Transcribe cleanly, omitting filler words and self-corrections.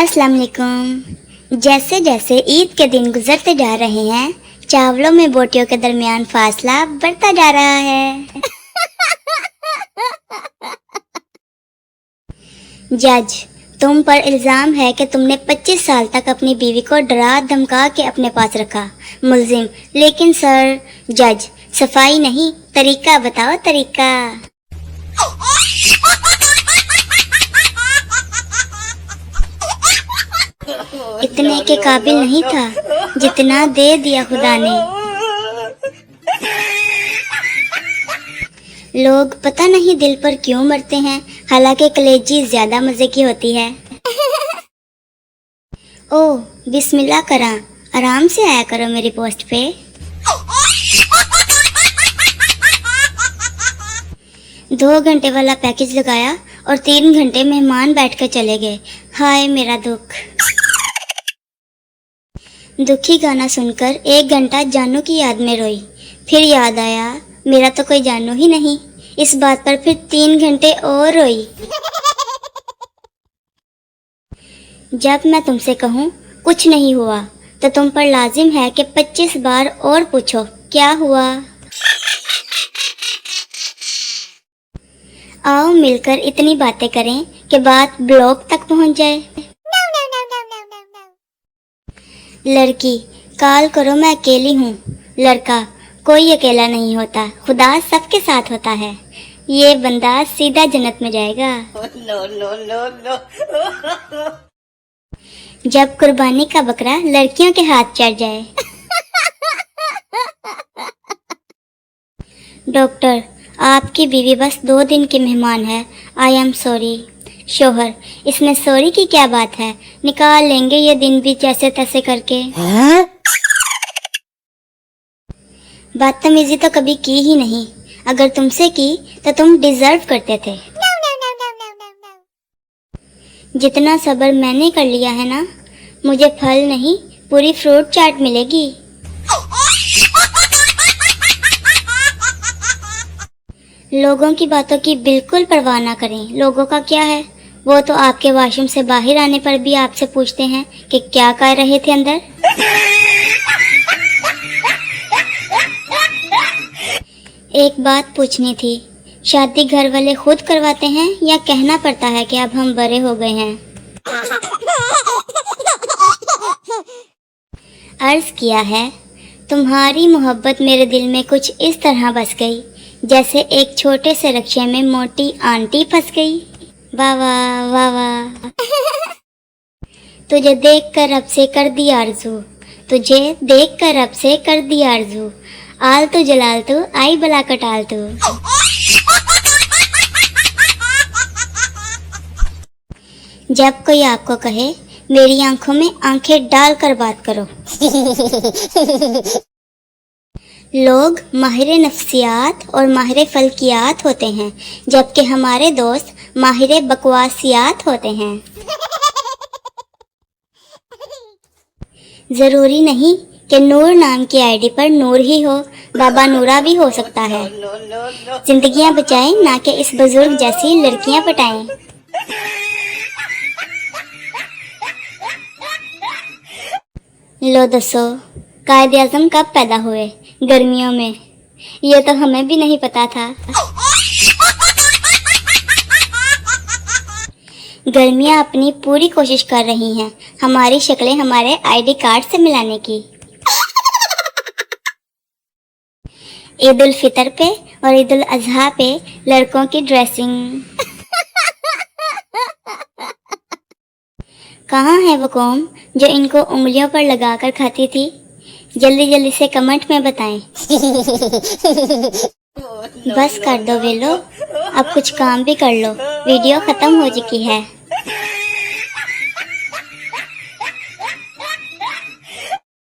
अस्सलाम वालेकुम। जैसे जैसे ईद के दिन गुजरते जा रहे हैं, चावलों में बोटियों के दरमियान फासला बढ़ता जा रहा है। जज, तुम पर इल्ज़ाम है कि तुमने 25 साल तक अपनी बीवी को डरा धमका के अपने पास रखा। मुल्जिम, लेकिन सर। जज, सफाई नहीं, तरीका बताओ, तरीका। इतने के काबिल नहीं था जितना दे दिया खुदा ने। लोग पता नहीं दिल पर क्यों मरते हैं, हालांकि कलेजी ज्यादा मजे की होती है। ओह बिस्मिल्लाह करा, आराम से आया करो मेरी पोस्ट पे। दो घंटे वाला पैकेज लगाया और 3 घंटे मेहमान बैठकर चले गए। हाय मेरा दुख। दुखी गाना सुनकर 1 घंटा जानू की याद में रोई। फिर याद आया मेरा तो कोई जानू ही नहीं। इस बात पर फिर 3 घंटे और रोई। जब मैं तुमसे कहूँ कुछ नहीं हुआ तो तुम पर लाजिम है कि 25 बार और पूछो क्या हुआ। आओ मिलकर इतनी बातें करें कि बात ब्लॉक तक पहुंच जाए। लड़की, कॉल करो मैं अकेली हूँ। लड़का, कोई अकेला नहीं होता, खुदा सबके साथ होता है। ये बंदा सीधा जन्नत में जाएगा। जब कुर्बानी का बकरा लड़कियों के हाथ चढ़ जाए। डॉक्टर, आपकी बीवी बस 2 दिन की मेहमान है। I am sorry. शोहर, इसमें सॉरी की क्या बात है, निकाल लेंगे ये दिन भी जैसे तैसे करके। बदतमीजी तो कभी की ही नहीं, अगर तुमसे की तो तुम डिजर्व करते थे। जितना सब्र मैंने कर लिया है ना, मुझे फल नहीं पूरी फ्रूट चाट मिलेगी। लोगों की बातों की बिल्कुल परवाह ना करें। लोगों का क्या है, वो तो आपके वॉशरूम से बाहर आने पर भी आपसे पूछते हैं कि क्या कर रहे थे अंदर। एक बात पूछनी थी, शादी घर वाले खुद करवाते हैं या कहना पड़ता है कि अब हम बड़े हो गए हैं। अर्ज किया है, तुम्हारी मोहब्बत मेरे दिल में कुछ इस तरह बस गई जैसे एक छोटे से रक्शे में मोटी आंटी फंस गई। वाह वाह वाह वाह। तुझे देख कर रब से कर दी आरज़ू, तुझे देख कर रब से कर दी आरज़ू। आल तो जलाल तो आई बला कटाल तो। जब कोई आपको कहे मेरी आंखों में आंखें डालकर बात करो। लोग माहिर नफ्सियात और माहिर फल्कियात होते हैं, जबकि हमारे दोस्त माहिर बकवासियात होते हैं। जरूरी नहीं कि नूर नाम की आईडी पर नूर ही हो, बाबा नूरा भी हो सकता है। जिंदगियां बचाएं, ना कि इस बुजुर्ग जैसी लड़कियां पटाएं। लो दसो, कायदे आज़म कब पैदा हुए? गर्मियों में। ये तो हमें भी नहीं पता था। गर्मियां अपनी पूरी कोशिश कर रही हैं हमारी शक्लें हमारे आईडी कार्ड से मिलाने की। ईद उल फितर पे और ईद उल अजहा पे लड़कों की ड्रेसिंग। कहाँ है वो कौम जो इनको उंगलियों पर लगाकर खाती थी? जल्दी जल्दी से कमेंट में बताएं। बस कर दो वेलो, अब कुछ काम भी कर लो, वीडियो खत्म हो चुकी है।